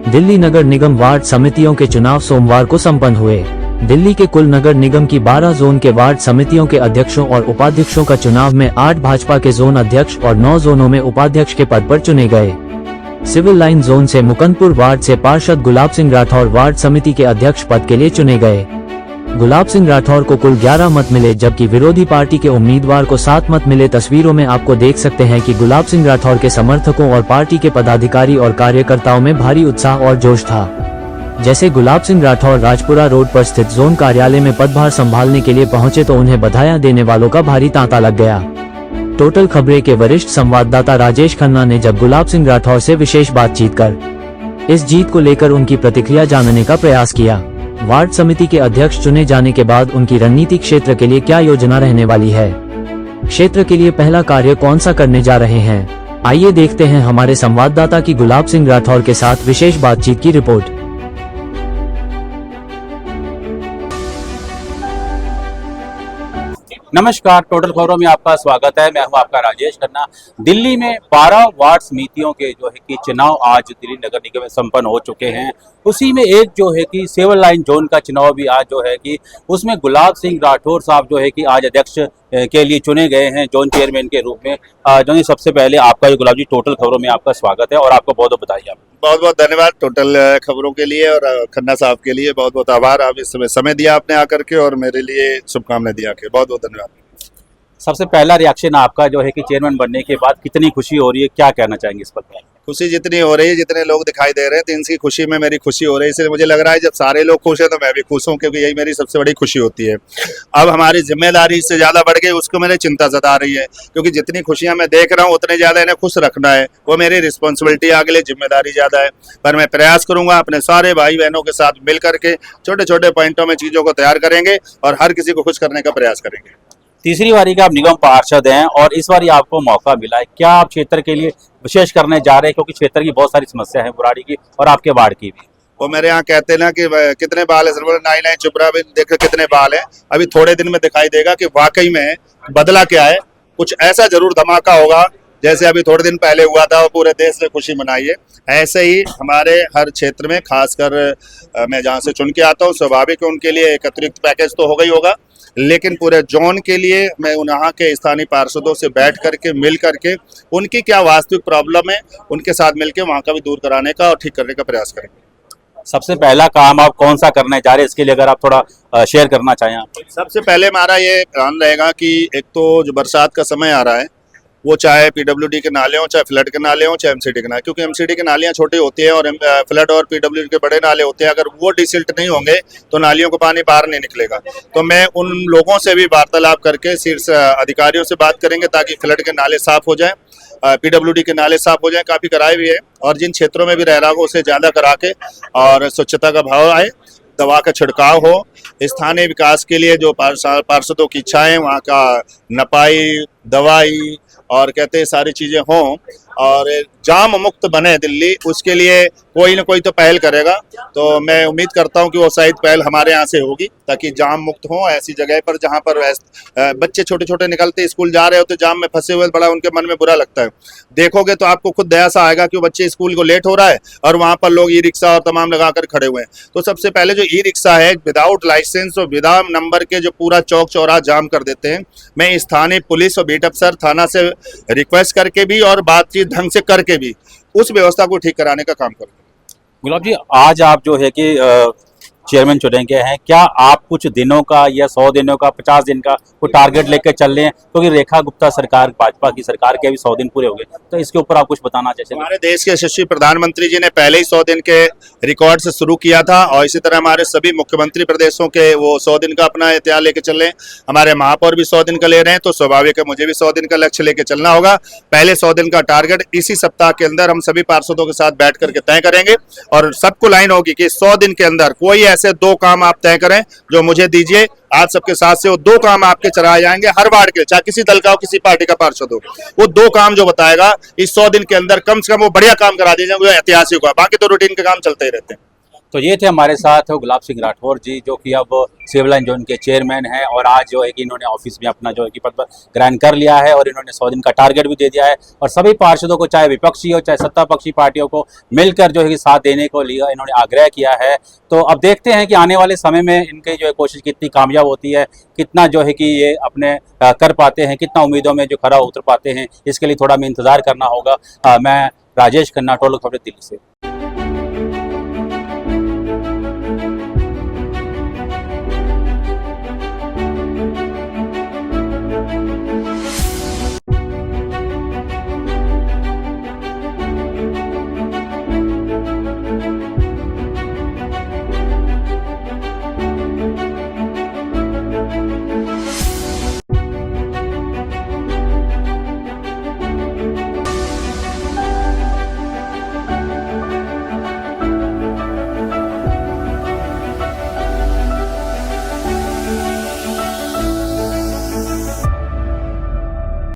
दिल्ली नगर निगम ward समितियों के चुनाव सोमवार को संपन्न हुए। दिल्ली के कुल नगर निगम की 12 जोन के वार्ड समितियों के अध्यक्षों और उपाध्यक्षों का चुनाव में 8 भाजपा के जोन अध्यक्ष और 9 जोनों में उपाध्यक्ष के पद पर चुने गए। सिविल लाइन जोन से मुकंदपुर वार्ड से पार्षद गुलाब सिंह राठौर वार्ड समिति के अध्यक्ष पद के लिए चुने गए। गुलाब सिंह राठौर को कुल 11 मत मिले, जबकि विरोधी पार्टी के उम्मीदवार को 7 मत मिले। तस्वीरों में आपको देख सकते हैं कि गुलाब सिंह राठौर के समर्थकों और पार्टी के पदाधिकारी और कार्यकर्ताओं में भारी उत्साह और जोश था। जैसे गुलाब सिंह राठौर राजपुरा रोड पर स्थित जोन कार्यालय में पदभार संभालने के लिए पहुंचे तो उन्हें बधाइयां देने वालों का भारी तांता लग गया। टोटल खबरें के वरिष्ठ संवाददाता राजेश खन्ना ने जब गुलाब सिंह राठौर से विशेष बातचीत कर इस जीत को लेकर उनकी प्रतिक्रिया जानने का प्रयास किया। वार्ड समिति के अध्यक्ष चुने जाने के बाद उनकी रणनीति क्षेत्र के लिए क्या योजना रहने वाली है, क्षेत्र के लिए पहला कार्य कौन सा करने जा रहे हैं, आइए देखते हैं हमारे संवाददाता की गुलाब सिंह राठौर के साथ विशेष बातचीत की रिपोर्ट। नमस्कार, टोटल खबरों में आपका स्वागत है। मैं हूं आपका राजेश खन्ना। दिल्ली में 12 वार्ड समितियों के जो है कि चुनाव आज दिल्ली नगर निगम में संपन्न हो चुके हैं। उसी में एक जो है कि सिविल लाइन जोन का चुनाव भी आज जो है कि उसमें गुलाब सिंह राठौर साहब जो है कि आज अध्यक्ष के लिए चुने गए हैं जोन चेयरमैन के रूप में। जो सबसे पहले आपका गुलाब जी टोटल खबरों में आपका स्वागत है और आपको बहुत बहुत बधाई। बहुत बहुत धन्यवाद टोटल खबरों के लिए और खन्ना साहब के लिए बहुत बहुत आभार। आप इस समय दिया आपने आकर के और मेरे लिए शुभकामनाएं दिया के बहुत बहुत धन्यवाद। सबसे पहला रिएक्शन आपका जो है कि चेयरमैन बनने के बाद कितनी खुशी हो रही है, क्या कहना चाहेंगे इस पर? खुशी जितनी हो रही है, जितने लोग दिखाई दे रहे हैं, तो इनकी खुशी में मेरी खुशी हो रही है। इसलिए मुझे लग रहा है जब सारे लोग खुश हैं तो मैं भी खुश हूँ, क्योंकि यही मेरी सबसे बड़ी खुशी होती है। अब हमारी जिम्मेदारी इससे ज़्यादा बढ़ गई, उसको मेरी चिंता सता रही है, क्योंकि जितनी खुशियाँ मैं देख रहा हूँ उतने ज़्यादा इन्हें खुश रखना है, वो मेरी रिस्पॉन्सिबिलिटी आगे लिए जिम्मेदारी ज़्यादा है। पर मैं प्रयास करूँगा अपने सारे भाई बहनों के साथ मिल करके छोटे छोटे पॉइंटों में चीज़ों को तैयार करेंगे और हर किसी को खुश करने का प्रयास करेंगे। तीसरी बारी का आप निगम पार्षद हैं और इस बार आपको मौका मिला है, क्या आप क्षेत्र के लिए विशेष करने जा रहे हैं? क्योंकि क्षेत्र की बहुत सारी समस्या है, बुराड़ी की और आपके वार्ड की भी। वो मेरे यहाँ कहते हैं ना कि कितने बाल है, सर नाई नाई चुप रहा, देख कितने बाल हैं। अभी थोड़े दिन में दिखाई देगा कि वाकई में बदला क्या है। कुछ ऐसा जरूर धमाका होगा जैसे अभी थोड़े दिन पहले हुआ था, वो पूरे देश ने खुशी मनाई है। ऐसे ही हमारे हर क्षेत्र में, खासकर मैं जहाँ से चुन के आता हूँ, स्वाभाविक है उनके लिए एक अतिरिक्त पैकेज तो होगा ही होगा, लेकिन पूरे जोन के लिए मैं वहाँ के स्थानीय पार्षदों से बैठ करके मिल करके उनकी क्या वास्तविक प्रॉब्लम है उनके साथ मिलकर वहाँ का भी दूर कराने का और ठीक करने का प्रयास करेंगे। सबसे पहला काम आप कौन सा करने जा रहे हैं, इसके लिए अगर आप थोड़ा शेयर करना चाहें आप। सबसे पहले हमारा ये ध्यान रहेगा कि एक तो जो बरसात का समय आ रहा है, वो चाहे पीडब्ल्यूडी के नाले हों, चाहे फ्लड के नाले हों, चाहे एमसीडी के नाले, क्योंकि एमसीडी के नालियाँ छोटी होती है और फ्लड और पीडब्ल्यूडी के बड़े नाले होते हैं। अगर वो डिसिल्ट नहीं होंगे तो नालियों का पानी बाहर नहीं निकलेगा। तो मैं उन लोगों से भी वार्तालाप करके शीर्ष अधिकारियों से बात करेंगे ताकि फ्लड के नाले साफ हो जाएं, पीडब्ल्यूडी के नाले साफ हो जाएं। काफ़ी कराए भी है और जिन क्षेत्रों में भी रह रहा हो उसे ज़्यादा करा के और स्वच्छता का भाव आए, दवा का छिड़काव हो, स्थानीय विकास के लिए जो पार्षदों की इच्छाएं, वहाँ का नपाई, दवाई और कहते हैं सारी चीज़ें हों और जाम मुक्त बने दिल्ली, उसके लिए कोई ना कोई तो पहल करेगा। तो मैं उम्मीद करता हूं कि वो शायद पहल हमारे यहाँ से होगी ताकि जाम मुक्त हो ऐसी जगह पर जहां पर बच्चे छोटे छोटे निकलते स्कूल जा रहे होते जाम में फंसे हुए, बड़ा उनके मन में बुरा लगता है। देखोगे तो आपको खुद दया सा आएगा कि वो बच्चे स्कूल को लेट हो रहा है और वहाँ पर लोग ई रिक्शा और तमाम लगा कर खड़े हुए हैं। तो सबसे पहले जो ई रिक्शा है विदाउट लाइसेंस और विदाउट नंबर के जो पूरा चौक चौराहा जाम कर देते हैं, मैं स्थानीय पुलिस और बीट अफसर थाना से रिक्वेस्ट करके भी और बातचीत ढंग से करके भी उस व्यवस्था को ठीक कराने का काम करूँगा। गुलाब जी, आज आप जो है कि चेयरमैन चुने गए हैं, क्या आप कुछ दिनों का या 100 दिनों का 50 दिन का कोई टारगेट लेकर चल रहे हैं? क्योंकि रेखा गुप्ता सरकार, भाजपा की सरकार के अभी 100 दिन पूरे हो गए, तो इसके ऊपर आप कुछ बताना चाहते हैं? हमारे देश के यशस्वी प्रधानमंत्री जी ने पहले ही 100 दिन के रिकॉर्ड से शुरू किया था और इसी तरह हमारे सभी मुख्यमंत्री प्रदेशों के वो 100 दिन का अपना इतिहास लेके चल रहे हैं। हमारे महापौर भी 100 दिन का ले रहे हैं, तो स्वाभाविक है मुझे भी 100 दिन का लक्ष्य लेके चलना होगा। पहले 100 दिन का टारगेट इसी सप्ताह के अंदर हम सभी पार्षदों के साथ बैठ करके तय करेंगे और सबको लाइन होगी कि 100 दिन के अंदर कोई ऐसे 2 काम आप तय करें जो मुझे दीजिए। आज सबके साथ से वो 2 काम आपके चलाए जाएंगे हर वार्ड के, चाहे किसी दल का हो, किसी पार्टी का पार्षद हो। वो 2 काम जो बताएगा इस 100 दिन के अंदर कम से कम वो बढ़िया काम करा दीजिए, वो ऐतिहासिक होगा। बाकी तो रूटीन के काम चलते ही रहते हैं। तो ये थे हमारे साथ गुलाब सिंह राठौर जी, जो कि अब सिविल लाइन जोन के चेयरमैन हैं और आज जो है कि इन्होंने ऑफिस में अपना जो है कि पद ग्रहण कर लिया है और इन्होंने 100 दिन का टारगेट भी दे दिया है और सभी पार्षदों को, चाहे विपक्षी हो चाहे सत्ता पक्षी पार्टियों को, मिलकर जो है कि साथ देने को लिया इन्होंने आग्रह किया है। तो अब देखते हैं कि आने वाले समय में इनकी जो है कोशिश कितनी कामयाब होती है, कितना जो है कि ये अपने कर पाते हैं, कितना उम्मीदों में जो खरा उतर पाते हैं, इसके लिए थोड़ा हमें इंतजार करना होगा। मैं राजेश खन्ना, टोल खबरें, दिल्ली से।